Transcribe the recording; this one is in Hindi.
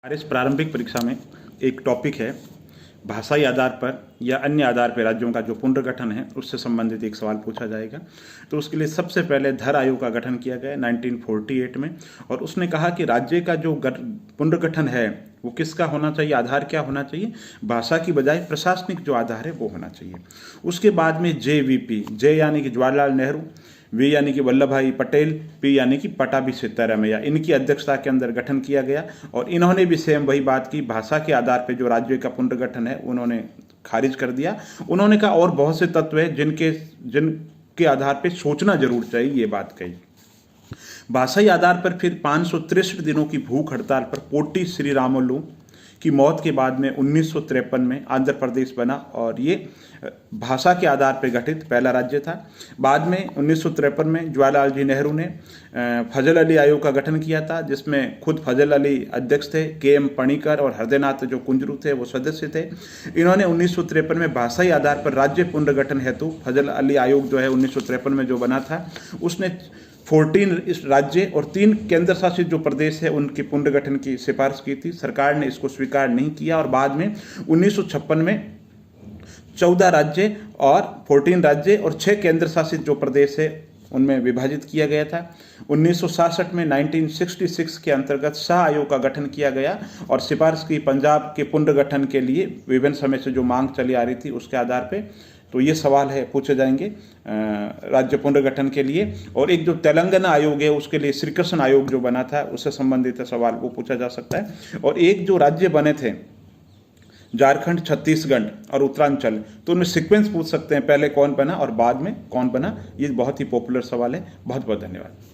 इस प्रारंभिक परीक्षा में एक टॉपिक है भाषाई आधार पर या अन्य आधार पर राज्यों का जो पुनर्गठन है उससे संबंधित एक सवाल पूछा जाएगा। तो उसके लिए सबसे पहले धर आयोग का गठन किया गया 1948 में, और उसने कहा कि राज्य का जो पुनर्गठन है वो किसका होना चाहिए, आधार क्या होना चाहिए, भाषा की बजाय प्रशासनिक जो आधार है वो होना चाहिए। उसके बाद में JVP, जे यानी कि जवाहरलाल नेहरू, वी यानी कि वल्लभ भाई पटेल, पी यानी कि पटाभी सिद्धारमैया, इनकी अध्यक्षता के अंदर गठन किया गया। और इन्होंने भी सेम वही बात की, भाषा के आधार पर जो राज्य का पुनर्गठन है उन्होंने खारिज कर दिया। उन्होंने कहा और बहुत से तत्व हैं जिनके आधार पर सोचना जरूर चाहिए, ये बात कही। भाषाई आधार पर फिर 563 दिनों की भूख हड़ताल पर पोटी श्रीरामुलु की मौत के बाद में 1953 में आंध्र प्रदेश बना, और ये भाषा के आधार पर गठित पहला राज्य था। बाद में 1953 में जवाहरलाल जी नेहरू ने फजल अली आयोग का गठन किया था, जिसमें खुद फजल अली अध्यक्ष थे, KM पणिकर और हृदयनाथ जो कुंजरू थे वो सदस्य थे। इन्होंने 1953 में भाषाई आधार पर राज्य पुनर्गठन हेतु फजल अली आयोग जो है 1953 में जो बना था, उसने 14 राज्य और 3 केंद्र शासित जो प्रदेश है उनके पुनर्गठन की सिफारिश की थी। सरकार ने इसको स्वीकार नहीं किया, और बाद में 1956 में 14 राज्य और 14 राज्य और 6 केंद्र शासित जो प्रदेश है उनमें विभाजित किया गया था। 1966 में 1966 के अंतर्गत शाह आयोग का गठन किया गया और सिफारिश की पंजाब के पुनर्गठन के लिए विभिन्न समय से जो मांग चली आ रही थी उसके आधार पे। तो ये सवाल है पूछे जाएंगे राज्य पुनर्गठन के लिए। और एक जो तेलंगाना आयोग है उसके लिए श्री कृष्ण आयोग जो बना था उससे संबंधित सवाल वो पूछा जा सकता है। और एक जो राज्य बने थे झारखंड, छत्तीसगढ़ और उत्तरांचल, तो उनमें सीक्वेंस पूछ सकते हैं, पहले कौन बना और बाद में कौन बना। ये बहुत ही पॉपुलर सवाल है। बहुत बहुत धन्यवाद।